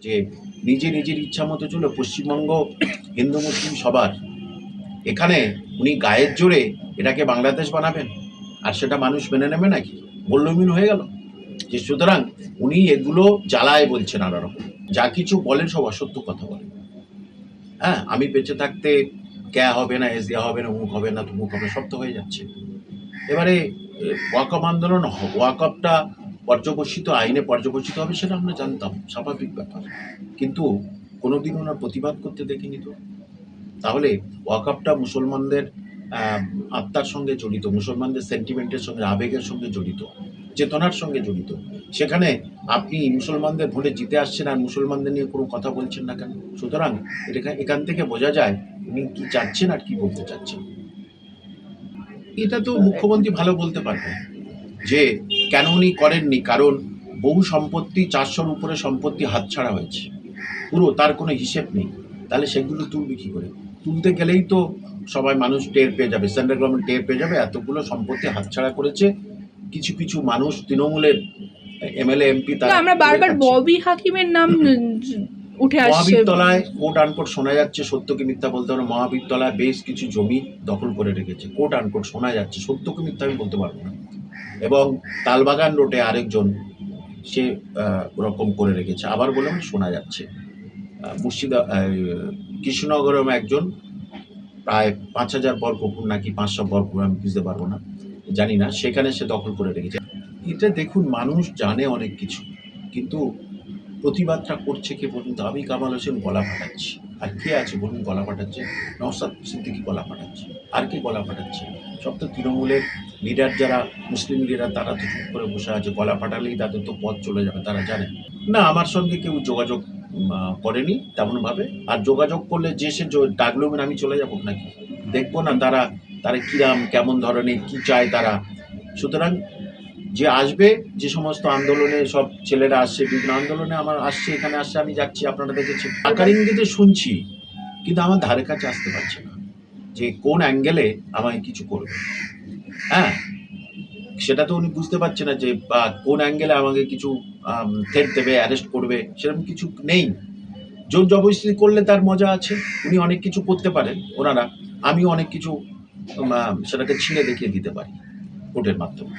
যে নিজের ইচ্ছা মতো চলে। পশ্চিমবঙ্গ হিন্দু মুসলিম সবার, এখানে উনি গায়ের জোরে এটাকে বাংলাদেশ বানাবেন আর সেটা মানুষ মেনে নেবে নাকি? বল্লমিন হয়ে গেল যে সুতরাং উনি এগুলো জ্বালায় বলছেন নানা রকম, যা কিছু বলেন সব অসত্য কথা বলেন। হ্যাঁ, আমি বেঁচে থাকতে ক্যা হবে না, এস দেওয়া হবে না, অমুক হবে না, তমুক হবে, সব তো হয়ে যাচ্ছে। এবারে ওয়াকআপ আন্দোলন, ওয়াকআপটা পর্যবসিত আইনে পর্যবসিত হবে সেটা আমরা জানতাম, স্বাভাবিক ব্যাপার, কিন্তু কোনোদিন ওনার প্রতিবাদ করতে দেখিনি তো। তাহলে ওয়াকআপটা মুসলমানদের আত্মার সঙ্গে জড়িত, মুসলমানদের সেন্টিমেন্টের সঙ্গে, আবেগের সঙ্গে জড়িত, চেতনার সঙ্গে জড়িত। সেখানে আপনি মুসলমানদের ভোটে জিতে আসছেন আর মুসলমানদের নিয়ে কোনো কথা বলছেন না কেন? সুতরাং এখান থেকে বোঝা যায় উনি কি চাচ্ছেন আর কি বলতে চাচ্ছেন। এটা তো মুখ্যমন্ত্রী ভালো বলতে পারবে যে কেন উনি করেননি, কারণ বহু সম্পত্তি, 400-র উপরে সম্পত্তি হাতছাড়া হয়েছে, পুরো তার কোনো হিসেব নেই। তাহলে সেগুলো তুলবে কী করে? তুলতে গেলেই তো সবাই মানুষ টের পেয়ে যাবে, সেন্ট্রাল গভর্নমেন্ট টের পেয়ে যাবে এতগুলো সম্পত্তি হাতছাড়া করেছে। কিছু মানুষ তৃণমূলের এমএলএ এমপি তারা, আমরা বারবার ববি হাকিমের নাম উঠে আসছে। মহাবীরতলায় কোট আনকোট শোনা যাচ্ছে, সত্য কি মিথ্যা বলতে পারবো, মহাবীরতলায় বেশ কিছু জমি দখল করে রেখেছে, কোট আনকোট শোনা যাচ্ছে, সত্য কি মিথ্যা আমি বলতে পারবো না। এবং তালবাগান রোডে আরেকজন সে ওরকম করে রেখেছে, আবার বললাম শোনা যাচ্ছে। কৃষ্ণনগরম একজন প্রায় 5000 বর্গফুট নাকি 500 বর্গফুট, আমি বুঝতে পারবো না, জানি না, সেখানে সে দখল করে রেখেছে। এটা দেখুন, মানুষ জানে অনেক কিছু, কিন্তু প্রতিবাদটা করছে কে বলুন তো? আমি কামাল হোসেন গলা ফাটাচ্ছি, আর কে আছে বলুন গলা ফাটাচ্ছে? নওশাদ সিদ্দিকী গলা ফাটাচ্ছে, আর কে গলা ফাটাচ্ছে? সব তো তৃণমূলের লিডার, যারা মুসলিম লিডার, তারা তো চুপ করে বসে আছে। গলা ফাটালেই তাদের তো পথ চলে যাবে, তারা জানে না। আমার সঙ্গে কেউ যোগাযোগ করেনি তেমনভাবে, আর যোগাযোগ করলে যে সে ডাকলো আমি চলে যাবো নাকি? দেখবো না তারা কিরাম, কেমন ধরনের, কি চায় তারা। সুতরাং যে আসবে, যে সমস্ত আন্দোলনে সব ছেলেরা আসছে, বিভিন্ন আন্দোলনে আমার আসছে, এখানে আসছে, আমি যাচ্ছি, আপনারা দেখেছি, আকার ইঙ্গিতে শুনছি, কিন্তু আমার ধারে কাছে আসতে পারছে না যে কোন অ্যাঙ্গেলে আমায় কিছু করবে। হ্যাঁ, সেটা তো উনি বুঝতে পারছে না যে কোন অ্যাঙ্গেলে আমাকে কিছু থ্রেট দেবে, অ্যারেস্ট করবে, সেরকম কিছু নেই। জোর জবরদস্তি করলে তার মজা আছে, উনি অনেক কিছু করতে পারেন ওনারা, আমিও অনেক কিছু সেটাকে ছিঁড়ে দেখিয়ে দিতে পারি কোর্টের মাধ্যমে।